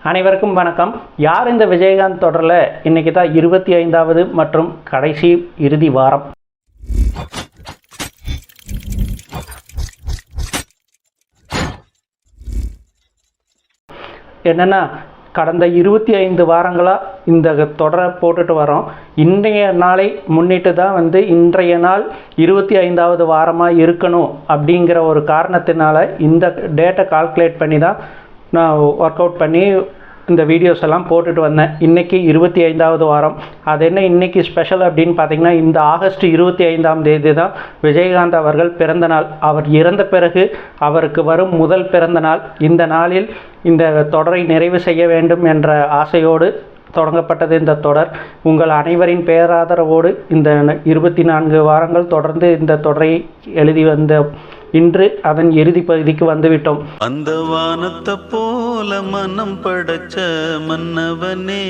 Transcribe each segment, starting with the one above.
அனைவருக்கும் வணக்கம். யார் இந்த விஜயகாந்த் தொடரில் இன்றைக்கி தான் 25வது மற்றும் கடைசி இறுதி வாரம். என்னென்னா, கடந்த 25 வாரங்களாக இந்த தொடரை போட்டுட்டு வரோம். இன்றைய நாளை முன்னிட்டு தான் இன்றைய நாள் 25வது வாரமாக இருக்கணும் அப்படிங்கிற ஒரு காரணத்தினால இந்த டேட்டை கால்குலேட் பண்ணி தான் நான் ஒர்க் அவுட் பண்ணி இந்த வீடியோஸ் எல்லாம் போட்டுட்டு வந்தேன். இன்றைக்கி 25வது வாரம். அது என்ன இன்றைக்கி ஸ்பெஷல் அப்படின்னு பார்த்திங்கன்னா, இந்த ஆகஸ்ட் 25ஆம் தேதி தான் விஜயகாந்த் அவர்கள் பிறந்த நாள். அவர் இறந்த பிறகு அவருக்கு வரும் முதல் பிறந்த நாள். இந்த நாளில் இந்த தொடரை நிறைவு செய்ய வேண்டும் என்ற ஆசையோடு தொடங்கப்பட்டது இந்த தொடர். உங்கள் அனைவரின் பேராதரவோடு இந்த 24 வாரங்கள் தொடர்ந்து இந்த தொடரை எழுதி வந்த இன்று அதன் இறுதி பகுதிக்கு வந்துவிட்டோம். அந்த வானத்தை போல மனம் படைச்ச மன்னவனே,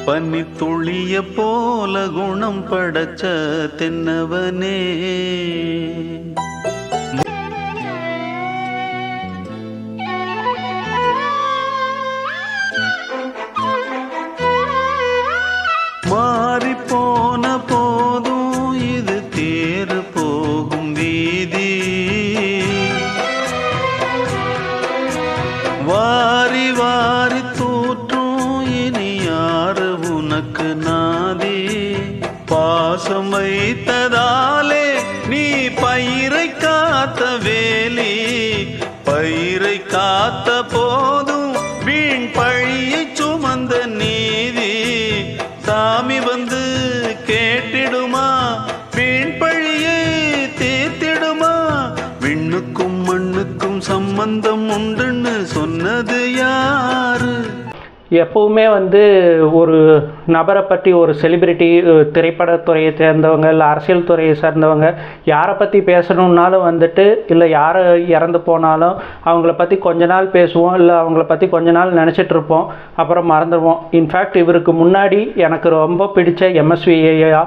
பனி துளிய போல குணம் படைச்ச தென்னவனே, மாறி போன போதும் இது தேறு போகும் வீதி, வாரி வாரி தூற்றும் இனி யாரு உனக்கு நாதி, பாசம் வைத்ததாலே நீ பயிரை காத்த வேலி, பயிரை காத்த போதும் வீண் பழியை சுமந்த நீதி, சாமி வந்து கேட்டிடுமா வீண் பழியை தீர்த்திடுமா, விண்ணுக்கும் மண்ணுக்கும் சம்பந்தம் உண்டுன்னு சொன்னது யாரு? எப்பவுமே ஒரு நபரை பற்றி, ஒரு செலிபிரிட்டி, திரைப்படத்துறையை சேர்ந்தவங்க இல்லை அரசியல் துறையை சேர்ந்தவங்க யாரை பற்றி பேசணுன்னாலும் இல்லை யாரை இறந்து போனாலும் அவங்கள பற்றி கொஞ்ச நாள் பேசுவோம், இல்லை அவங்கள பற்றி கொஞ்ச நாள் நினச்சிட்ருப்போம், அப்புறம் மறந்துடுவோம். இன்ஃபேக்ட் இவருக்கு முன்னாடி எனக்கு ரொம்ப பிடிச்ச எம்எஸ்வி ஐயா,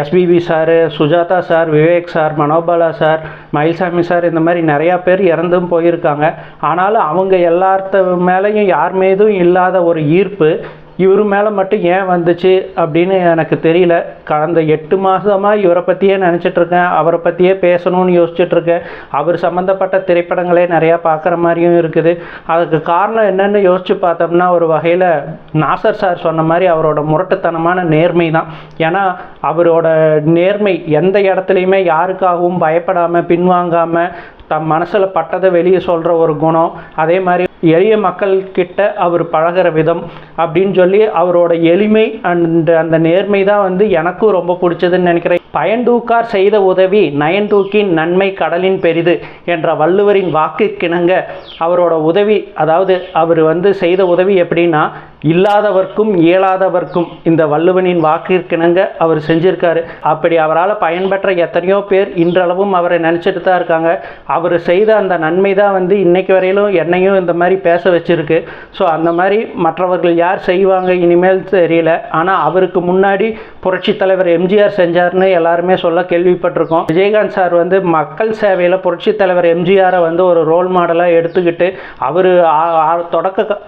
SPB sir, Sujatha sir, Vivek sir, Manobala sir, Mayilsamy sir, இந்த மாதிரி நிறையா பேர் இறந்தும் போயிருக்காங்க. ஆனாலும் அவங்க எல்லாத்த மேலேயும் யார் மீதும் இல்லாத ஒரு ஈர்ப்பு இவர் மேலே மட்டும் ஏன் வந்துச்சு அப்படின்னு எனக்கு தெரியல. கடந்த 8 மாதமாக இவரை பற்றியே நினச்சிட்ருக்கேன், அவரை பற்றியே பேசணும்னு யோசிச்சுட்ருக்கேன். அவர் சம்மந்தப்பட்ட திரைப்படங்களே நிறையா பார்க்குற மாதிரியும் இருக்குது. அதுக்கு காரணம் என்னென்னு யோசித்து பார்த்தோம்னா, ஒரு வகையில் நாசர் சார் சொன்ன மாதிரி அவரோட முரட்டுத்தனமான நேர்மை தான். ஏன்னா அவரோட நேர்மை எந்த இடத்துலையுமே யாருக்காகவும் பயப்படாமல் பின்வாங்காமல் தம் மனசில் பட்டதை வெளியே சொல்கிற ஒரு குணம், அதே மாதிரி எளிய மக்கள்கிட்ட அவர் பழகிற விதம் அப்படின்னு சொல்லி அவரோட எளிமை அண்ட் அந்த நேர்மை தான் எனக்கும் ரொம்ப பிடிச்சதுன்னு நினைக்கிறேன். பயன்தூக்கார் செய்த உதவி நயன்தூக்கின் நன்மை கடலின் பெரிது என்ற வள்ளுவரின் வாக்குக்கிணங்க அவரோட உதவி, அதாவது அவர் செய்த உதவி எப்படின்னா, இல்லாதவர்க்கும் இயலாதவர்க்கும் இந்த வள்ளுவனின் வாக்கிற்கிணங்க அவர் செஞ்சிருக்காரு. அப்படி அவரால் பயன்பெற்ற எத்தனையோ பேர் இன்றளவும் அவரை நினச்சிட்டு தான் இருக்காங்க. அவர் செய்த அந்த நன்மை தான் இன்னைக்கு வரையிலும் என்னையும் இந்த மாதிரி பேச வச்சிருக்கு. ஸோ அந்த மாதிரி மற்றவர்கள் யார் செய்வாங்க இனிமேல் தெரியல. ஆனால் அவருக்கு முன்னாடி புரட்சித் தலைவர் எம்ஜிஆர் செஞ்சார்னு எல்லாருமே சொல்ல கேள்விப்பட்டிருக்கோம். விஜயகாந்த் சார் மக்கள் சேவையில் புரட்சித் தலைவர் எம்ஜிஆரை ஒரு ரோல் மாடலாக எடுத்துக்கிட்டு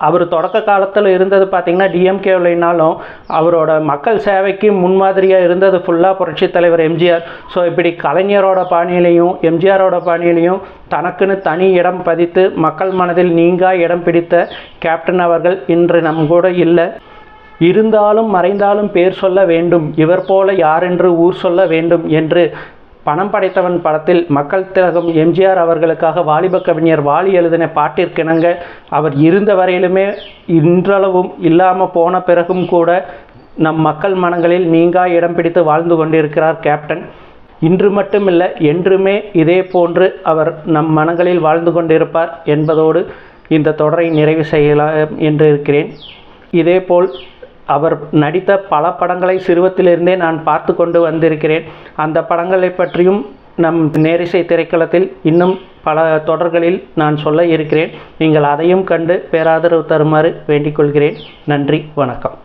அவர் தொடக்க காலத்தில் இருந்தது பார்த்தீங்கன்னா டிஎம்கேவில்னாலும் அவரோட மக்கள் சேவைக்கு முன்மாதிரியாக இருந்தது ஃபுல்லாக புரட்சித் தலைவர் எம்ஜிஆர். ஸோ இப்படி கலைஞரோட பாணியிலையும் எம்ஜிஆரோட பாணியிலையும் தனக்குன்னு தனி இடம் பதித்து மக்கள் மனதில் நீங்கா இடம் பிடித்த கேப்டன் அவர்கள் இன்று நம் கூட இல்லை. இருந்தாலும் மறைந்தாலும் பேர் சொல்ல வேண்டும், இவர் போல யாரென்று ஊர் சொல்ல வேண்டும் என்று பணம் படைத்தவன் படத்தில் மக்கள் திலகம் எம்ஜிஆர் அவர்களுக்காக வாலிப கவிஞர் வாலி எழுதின பாட்டிற்கிணங்க அவர் இருந்த வரையிலுமே இன்றளவும் இல்லாமல் போன பிறகும் கூட நம் மக்கள் மனங்களில் நீங்கா இடம் பிடித்து வாழ்ந்து கொண்டிருக்கிறார் கேப்டன். இன்று மட்டுமில்லை, என்றுமே இதே போன்று அவர் நம் மனங்களில் வாழ்ந்து கொண்டிருப்பார் என்பதோடு இந்த தொடரை நிறைவு செய்யலாம் என்று இருக்கிறேன். இதேபோல் அவர் நடித்த பல படங்களை சிறுவத்திலிருந்தே நான் பார்த்து கொண்டு வந்திருக்கிறேன். அந்த படங்களை பற்றியும் நம் நேரிசை திரைக்களத்தில் இன்னும் பல தொடர்களில் நான் சொல்ல இருக்கிறேன். நீங்கள் அதையும் கண்டு பேராதரவு தருமாறு வேண்டிக் கொள்கிறேன். நன்றி, வணக்கம்.